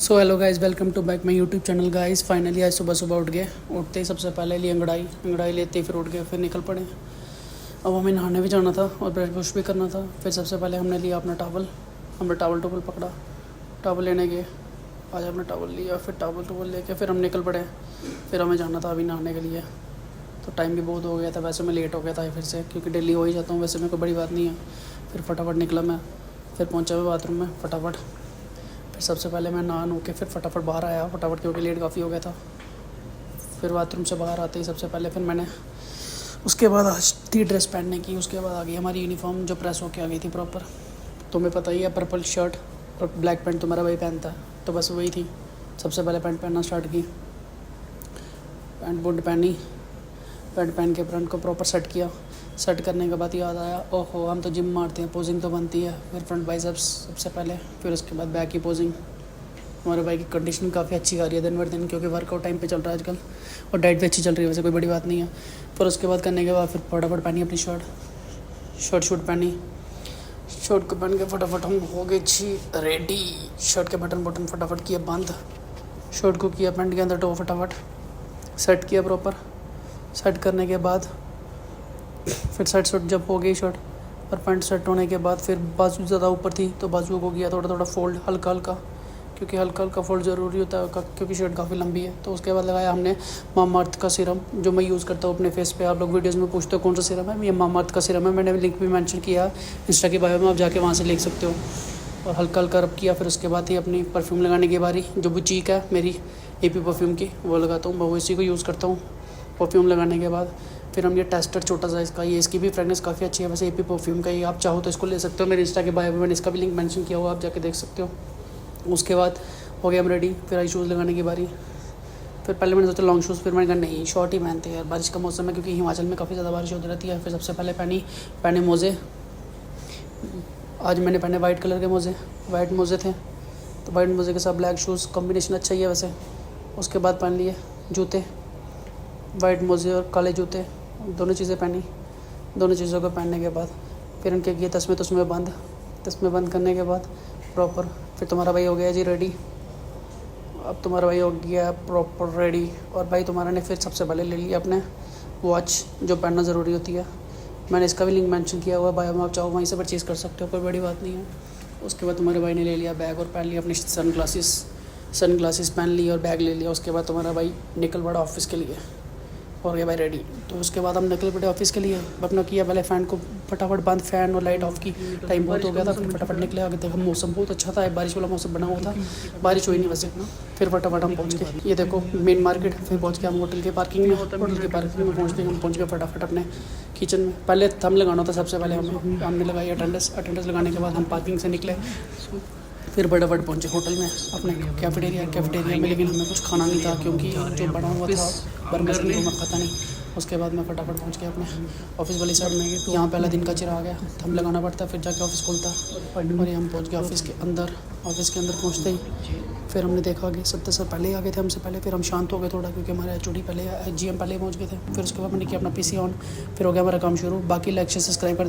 So hello guys, welcome to back my YouTube channel guys. Finally आज सुबह सुबह उठ गए। उठते ही सबसे पहले लिए अंगड़ाई लेते ही फिर उठ गए, फिर निकल पड़े। अब हमें नहाने भी जाना था और ब्रश ब्रश भी करना था। फिर सबसे पहले हमने लिया अपना टावल। हमने टावल पकड़ा, टावल लेने गए। आज हमने टावल लिया, फिर टावल लेके फिर हम निकल पड़े। फिर हमें जाना था अभी नहाने के लिए, तो टाइम भी बहुत हो गया था। वैसे मैं लेट हो गया था फिर से, क्योंकि डेली हो ही जाता हूँ। वैसे मेरे को बड़ी बात नहीं है। फिर फटाफट निकला मैं, फिर पहुँचा मैं बाथरूम में फटाफट। फिर सबसे पहले मैं नहा नु के फिर फटाफट बाहर आया फटाफट, क्योंकि लेट काफ़ी हो गया था। फिर बाथरूम से बाहर आते ही सबसे पहले फिर मैंने उसके बाद आज थी ड्रेस पहनने की। उसके बाद आ गई हमारी यूनिफॉर्म जो प्रेस होके आ गई थी प्रॉपर। तुम्हें पता ही है, पर्पल शर्ट और ब्लैक पैंट तुम्हारा भाई पहनता है, तो बस वही थी। सबसे पहले पैंट पहनना स्टार्ट की, पैंट बूट पहनी। पैंट पहन के फ्रंट को प्रॉपर सेट किया। सेट करने के बाद याद आया, ओहो हम तो जिम मारते हैं, पोजिंग तो बनती है। फिर फ्रंट बाइसेप्स सबसे पहले, फिर उसके बाद बैक की पोजिंग। हमारे भाई की कंडीशनिंग काफ़ी अच्छी आ रही है दिन भर दिन, क्योंकि वर्कआउट टाइम पे चल रहा है आजकल, और डाइट भी अच्छी चल रही है। वैसे कोई बड़ी बात नहीं है। फिर उसके बाद करने के बाद फिर फटाफट पहनी अपनी शर्ट पहनी। शर्ट को पहन के फटाफट हम हो गए छी रेडी। शर्ट के बटन फटाफट किए बंद। शर्ट को किया पैंट के अंदर टो फटाफट सेट किया प्रॉपर। सेट करने के बाद फिर सेट जब हो गई शर्ट और पैंट सेट होने के बाद फिर बाजू ज़्यादा ऊपर थी, तो बाजू को किया थोड़ा फोल्ड हल्का, क्योंकि हल्का फोल्ड ज़रूरी होता है, क्योंकि शर्ट काफ़ी लंबी है। तो उसके बाद लगाया हमने मामाअर्थ का सीरम, जो मैं यूज़ करता हूँ अपने फेस पे। आप लोग वीडियोस में पूछते हो कौन सा सीरम है, ये मामाअर्थ का सीरम है। मैंने लिंक भी मेंशन किया इंस्टा की बायो में, आप जाके वहाँ से लिख सकते हो। और हल्का रब किया। फिर उसके बाद ही अपनी परफ्यूम लगाने की बारी, जो बुचीक है मेरी AP परफ्यूम की, वो लगाता हूँ। मैं इसी को यूज़ करता हूँ। परफ्यूम लगाने के बाद फिर हम ये टेस्टर छोटा सा इसका, ये इसकी भी फ्रेगनेंस काफ़ी अच्छी है वैसे AP परफ्यूम का। ये आप चाहो तो इसको ले सकते हो, मेरे इंस्टा के बायो में मैंने इसका भी लिंक मेंशन किया हुआ, आप जाके देख सकते हो। उसके बाद हो गया हम रेडी। फिर आई शूज़ लगाने की बारी। फिर पहले मैंने सोचा लॉन्ग शूज़, फिर मैंने कहा नहीं शॉर्ट ही पहनते हैं यार, बारिश का मौसम है, क्योंकि हिमाचल में काफ़ी ज़्यादा बारिश होती रहती है। फिर सबसे पहले पहने मोज़े। आज मैंने पहने वाइट कलर के मोज़े, वाइट मोज़े थे, तो वाइट मोज़े के साथ ब्लैक शूज़ कॉम्बिनेशन अच्छा ही है वैसे। उसके बाद पहन लिए जूते, वाइट मोज़े और काले जूते, दोनों चीज़ें पहनी। दोनों चीज़ों को पहनने के बाद फिर उनके किए तस्मे बंद करने के बाद प्रॉपर फिर तुम्हारा भाई हो गया जी रेडी। अब तुम्हारा भाई हो गया प्रॉपर रेडी। और भाई तुम्हारा ने फिर सबसे पहले ले लिया अपने वॉच, जो पहनना ज़रूरी होती है। मैंने इसका भी लिंक मेंशन किया हुआ है बायो में, आप चाहो वहीं से परचेज़ कर सकते हो, कोई बड़ी बात नहीं है। उसके बाद तुम्हारे भाई ने ले लिया बैग और पहन लिया अपनी सन ग्लासेस पहन ली और बैग ले लिया। उसके बाद तुम्हारा भाई निकल पड़ा ऑफिस के लिए, हो गया भाई रेडी। तो उसके बाद हम निकल पड़े ऑफिस के लिए। अपना किया पहले फ़ैन को फटाफट बंद, फ़ैन और लाइट ऑफ की। टाइम बहुत हो गया था, फिर फटाफट निकले। आगे देखो मौसम बहुत अच्छा था, बारिश वाला मौसम बना हुआ था, बारिश हुई नहीं वैसे। फिर फटाफट हम पहुँच गए, ये देखो मेन मार्केट। फिर पहुँच गए हम होटल के पार्किंग में पहुँचते हम पहुँच गए फटाफट अपने किचन में। पहले थंब लगाना था सबसे पहले हमने लगाई अटेंडेंस लगाने के बाद हम पार्किंग से निकले। फिर फटाफट पहुँचे होटल में अपने कैफेटेरिया में, लेकिन हमें कुछ खाना नहीं था, क्योंकि जो बना हुआ था बर्गर नहीं, मैं खाता नहीं। उसके बाद मैं फटाफट पहुँच गया अपने ऑफिस वाली साइड में। यहाँ पहला दिन का चिरा आ गया, थंब लगाना पड़ता, फिर जाके ऑफिस खुलता। और ये हम पहुँच गए ऑफिस के अंदर पहुँचते ही फिर हमने देखा कि सर पहले ही आ गए थे हमसे पहले। फिर हम शांत हो गए थोड़ा, क्योंकि हमारे HOD पहले GM पहले ही पहुँच गए थे। फिर उसके बाद मैंने किया अपना PC ऑन, फिर हो गया हमारा काम शुरू। बाकी लाइक शेयर सब्सक्राइब कर